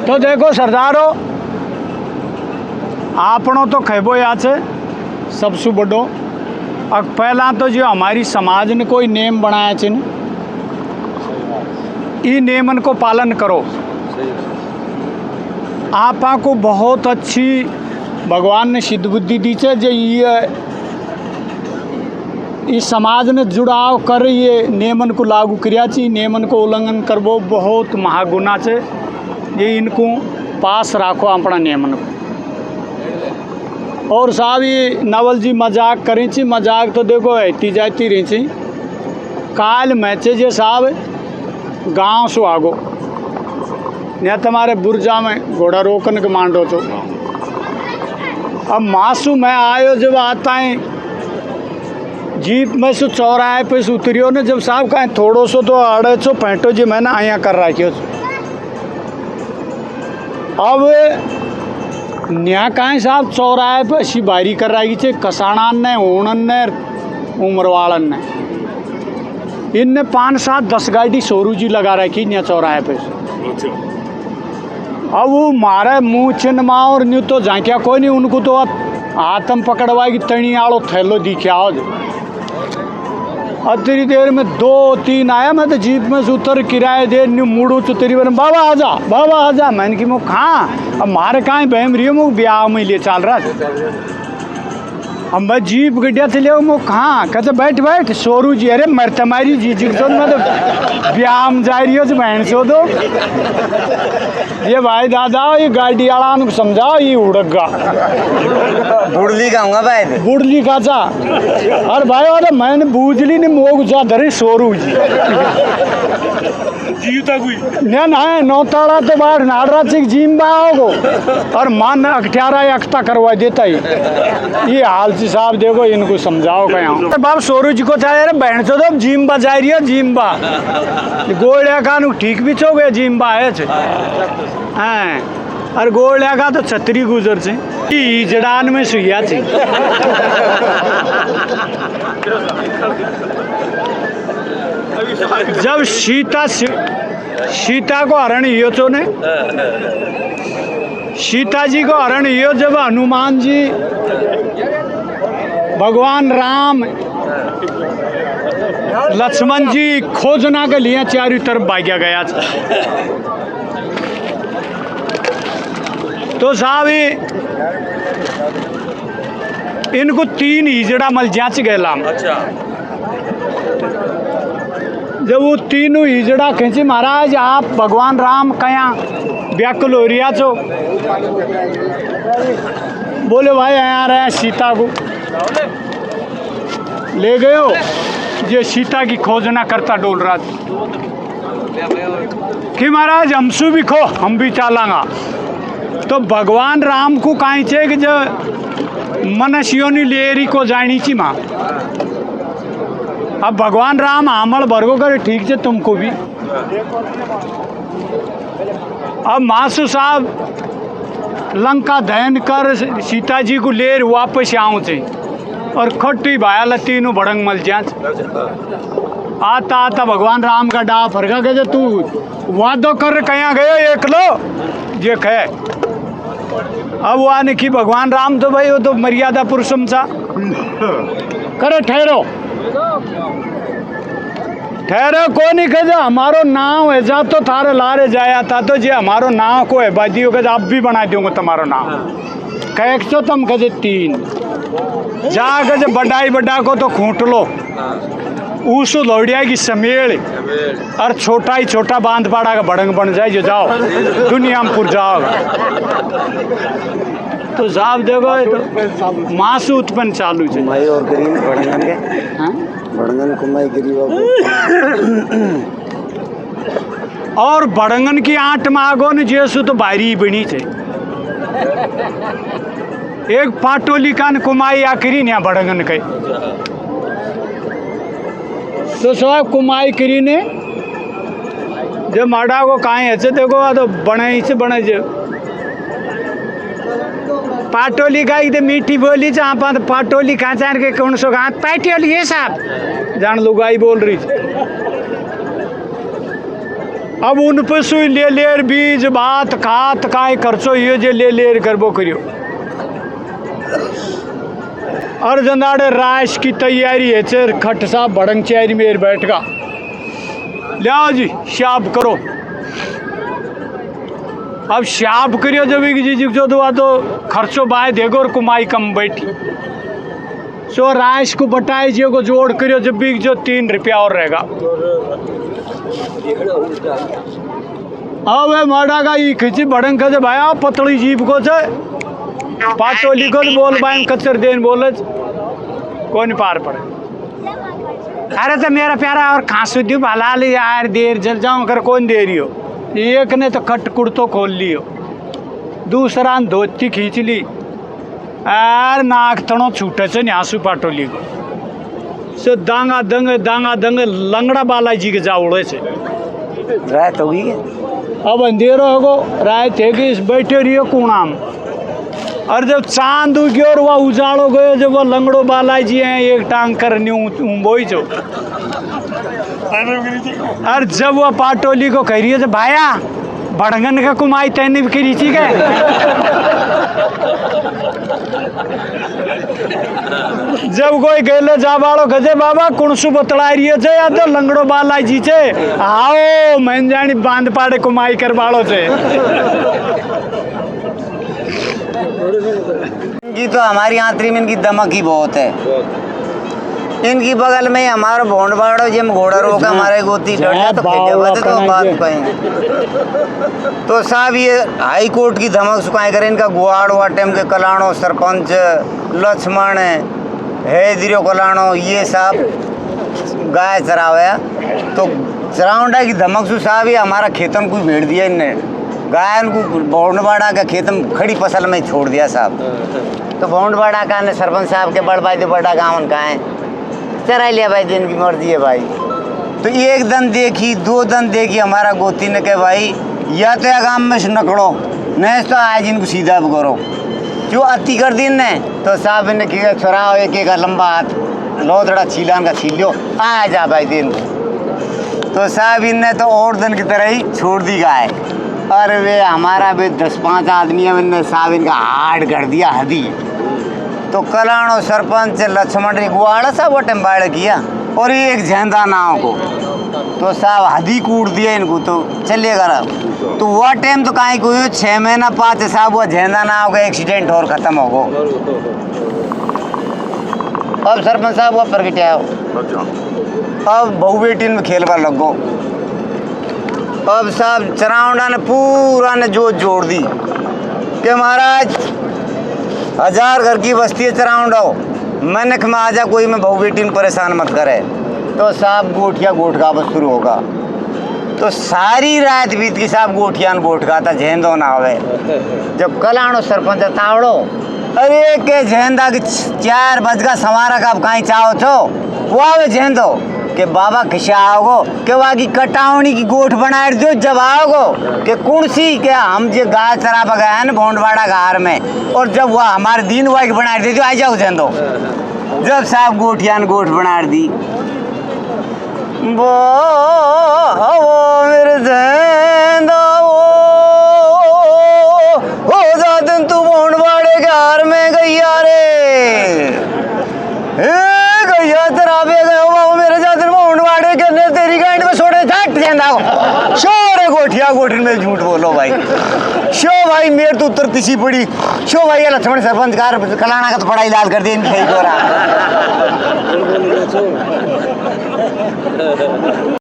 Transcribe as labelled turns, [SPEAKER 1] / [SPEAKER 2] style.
[SPEAKER 1] तो देखो सरदारो, आपनो तो खेबो या छे सबसे बड़ो। और पहला तो जो हमारी समाज ने कोई नेम बनाया छे न, ई नेमन को पालन करो। आपा को बहुत अच्छी भगवान ने सिद्ध बुद्धि दी छे, जो ये इस समाज ने जुड़ाव कर ये नेमन को लागू किया ची। नेमन को उल्लंघन करवो बहुत महागुना छे। ये इनको पास राखो अपना नेमन को। और साहब ये नवल जी मजाक करी छी, मजाक तो देखो ऐती जाती रही छी। काल मैचे जे साहब गांव से आगो या तुम्हारे बुर्जा में घोड़ा रोकन के मांडो तो अब मासू मैं आयो जब आता है जीप में से चौराहे पे से उतरियो ने जब साहब कहें थोड़ो सो तो अड़े सो पैंटो जी मैंने आया कर रखियो। अब न्या कहें साहब चौराहे पे ऐसी बारी कर रही छे, कसाणान ने ओणन ने उम्रवाड़न ने इनने 5-7-10 गाड़ी सोरू जी लगा रखी न्या चौराहे पे। अब वो मारे मुँह चिन्ह और न्यू तो झांकिया कोई नहीं, उनको तो हाथम पकड़वाएगी तणी आड़ो थैलो दिखा हो। अतरी देर में 2-3 आया, मैं तो जीप में से उतर किराए दे न्यू मुड़ू चुतरी बन बाबा आजा मैंने की मुँह कहाँ अब मारे कहाँ बहम रही मुँह ब्याह में लिए चल रहा है। अब मैं जीप गड्ढिया से ले मुँह कहाँ कहते बैठ सोरू जी। अरे मर तुम्हारी जी तो मैं तो ब्याह में जा रही हो तो बहन सो दो ये भाई दादा ये गाड़ी वाला समझाओ ये उड़गा
[SPEAKER 2] बुड़ली कहूँगा भाई
[SPEAKER 1] बुड़ली का जा। अरे भाई अरे मैंने बूझली नहीं मोग जा धरे सोरू जी ना नौताड़ा तो बाहर नाडरा चिक जिम बाओगो और मान 18 अख्ता करवा देता ही। ये हाल से साहब देखो इनको समझाओ क्या बाप सोरू जी को था यार बहन चो तो जिम्बा जा रही है जिम्बा गोलिया का ठीक भी चो गए जिम्बा है हाँ और गोलिया का तो छतरी गुजर से जड़ान में सुइया थी। जब सीता को हरण हियो तो ने सीता जी को हरण हियो जब हनुमान जी भगवान राम लक्ष्मण जी खोजना के लिए चारों तरफ भाग्या गया था। तो साहब इनको 3 हिजड़ा मल जांच गया। जब वो तीनों हिजड़ा खींची महाराज आप भगवान राम कया व्याकुल हो रिया छो। बोले भाई यहाँ रहे सीता को ले गए हो ये सीता की खोजना करता डोल रहा था कि महाराज हमसू भी खो हम भी चालांगा। तो भगवान राम को कहीं छे कि जो मनस्योनी लेरी को जानी ची माँ। अब भगवान राम आमल भरगो करे ठीक है तुमको भी। अब मासू साहब लंका दहन कर सीता जी को ले वापस आऊँ थे और खट्टी भाया तीनों बड़ंग मल जांच आता आता भगवान राम का डा फरका गए तू वादो कर कहाँ गए एक लो ये खे। अब वो आने की भगवान राम तो भाई वो तो मर्यादा पुरुषम सा करे ठहरो को नहीं कहे हमारो नाम है जा तो थारे लारे जाया था तो जे हमारो नाम को है बाजी कहे आप भी बना दूंगा तुम्हारो नाम कह तो तुम कहे 3 जा कहे बड़ा को तो खूंट लो उस लौड़िया की समेल और छोटा ही छोटा बांध पाड़ा का बड़ंग बन जाए जो जाओ दुनिया में पुर जाओ। तो साहब देखो तो मासू उत्पन्न चालू है
[SPEAKER 2] और गरीब बड़ंगन के बड़ंगन कुमाई गरीब
[SPEAKER 1] और बड़ंगन की आठ मागो ने जैसु तो बारी बनी थे एक पाटोली कान कुमाई आखिरी ने बड़ंगन के तो सब कुमाई करी ने जब माड़ा को कहाँ ऐसे देखो तो बने से बने जो पाटोली का इधर मीठी बोली जहाँ पर पाटोली कहाँ चाह के कौन सो कहाँ पाटोली है साहब जान लुगाई बोल रही अब उन पे सुई ले लेर बीज बात खात काय खर्चो ये जे ले लेर करबो करियो और जनाड़े राश की तैयारी है चेर खट साहब भड़ंग चेरी मेर बैठगा लियाओ जी शाब करो अब शाब करियो जब जी जो दुआ तो खर्चो बाय देगो और कुमाई कम बैठी सो राश को बटाए जी को जोड़ करियो जब भी जो 3 रुपया और रहेगा अब माड़ा का ये खिंची भड़ंग खजे भाया पतली जीप को से पाटोली को बोल बाय कचर देन बोले कौन पार पड़े अरे तो मेरा प्यारा और खांसू दी भला ली यार देर जल जाऊं कर कौन दे रही हो एक ने तो कट कुर्तो खोल लियो दूसरा ने धोती खींच ली यार नाक तणो छूटे से आंसू पाटोली को सो दांगा दंग लंगड़ा बालाजी के जावड़े से
[SPEAKER 2] रात होगी
[SPEAKER 1] अब अंधेरो होगो रात है कि इस बैठे रहियो कूणाम और जब चांद उगयो और वह उजाड़ो गयो जब वह लंगड़ो बालाजी हैं एक टांग कर बोई जो और जब वह पाटोली को कह रही है भाया भड़ंगन का कुमाई तैने भी करी थी क्या जब कोई गले जा बाड़ो गजे बाबा कुणसु बतला रही है या तो लंगड़ो बालाजी छे आओ मैं जानी बांध पाड़े कुमाई कर बाड़ो छे
[SPEAKER 2] इनकी तो हमारी आंतरी में इनकी दमक ही बहुत है। इनकी बगल में हमारा भोंडवाड़ो जिम घोड़ा रोका हमारे गोती डरना तो तो बात कहें तो साहब ये हाई कोर्ट की धमक सुखाए करे इनका गुआड़ वाटेम के कलाणो सरपंच लक्ष्मण है दिरो कलाणो ये साहब गाय चरावया तो चरावंडा की धमक सु साहब ये हमारा खेतम को भेड़ दिया इनने गायन को भोंडवाड़ा का खेतम खड़ी फसल में छोड़ दिया साहब तो भोंडवाड़ा का ने सरपंच साहब के बड़ भाई तो बड़ा गाँव का है चरा लिया भाई दिन की मर्जी है भाई तो एक दन देखी 2 दन देखी हमारा गोती ने कहे भाई या तो गाँव में से नकड़ो नहीं तो आज इनको सीधा करो जो अति कर दिन ने तो साहब इन्हें कि छोरा एक लंबा हाथ लो थोड़ा छीलान का छील लो आ जा भाई दिन तो साहब इनने तो और दिन की तरह ही छोड़ दी गाय और वे हमारा भी 10-5 आदमी इनने साहब इनका हाड़ कर दिया हदी तो कलाणो सरपंच लक्ष्मण गुआड़ा साहब वो टेम्बाड़ किया और ये एक झेंदा नाव को तो साहब हदी कूट दिया इनको तो चलिएगा तो वह टाइम तो कहीं कोई 6 महीना 5 साहब वो झेंदा नाव का एक्सीडेंट और ख़त्म हो गो अब सरपंच साहब वो प्रगट आओ अब बहू बेटी में खेल पर लग गो अब साहब चरावड़ा ने पूरा ने जोड़ दी कि महाराज 1000 घर की बस्ती है चरावड़ा मैंने खमा आजा कोई में बहू बेटी में परेशान मत करे तो साहब गोठिया गोठगा बस शुरू होगा तो सारी रात बीत की साहब गोठिया गोठगा था झेंदो ना होवे जब कल आनो सरपंच तावड़ो अरे के झेंदा की 4 बजगा सवारा का कहीं चाहो छो वो झेंदो के बाबा खिसा आओगो के वहाँ की कटावनी की गोठ बना दो जब आओगो के कुर्सी के हम जो गाय चरा गया है ना भोंडवाड़ा गार में और जब वह हमारे दिन वाई की बना दे आ जाओ झेंदो जब साहब गोठियान गोठ बना दी वो मेरे झेंदा हो जा दिन तू भोंडवाड़े के हार में गैया रे गैया तेरा बे गया वो मेरे जाते भोंडवाड़े के ने तेरी गांड में छोड़े झट झेंदा शोर गोठिया गोठी में झूठ बोलो भाई शो भाई मेरे तो उत्तर तिसी पड़ी शो भाई लक्ष्मण सरपंच कार कलाना का तो पढ़ाई लाल कर दी इनकी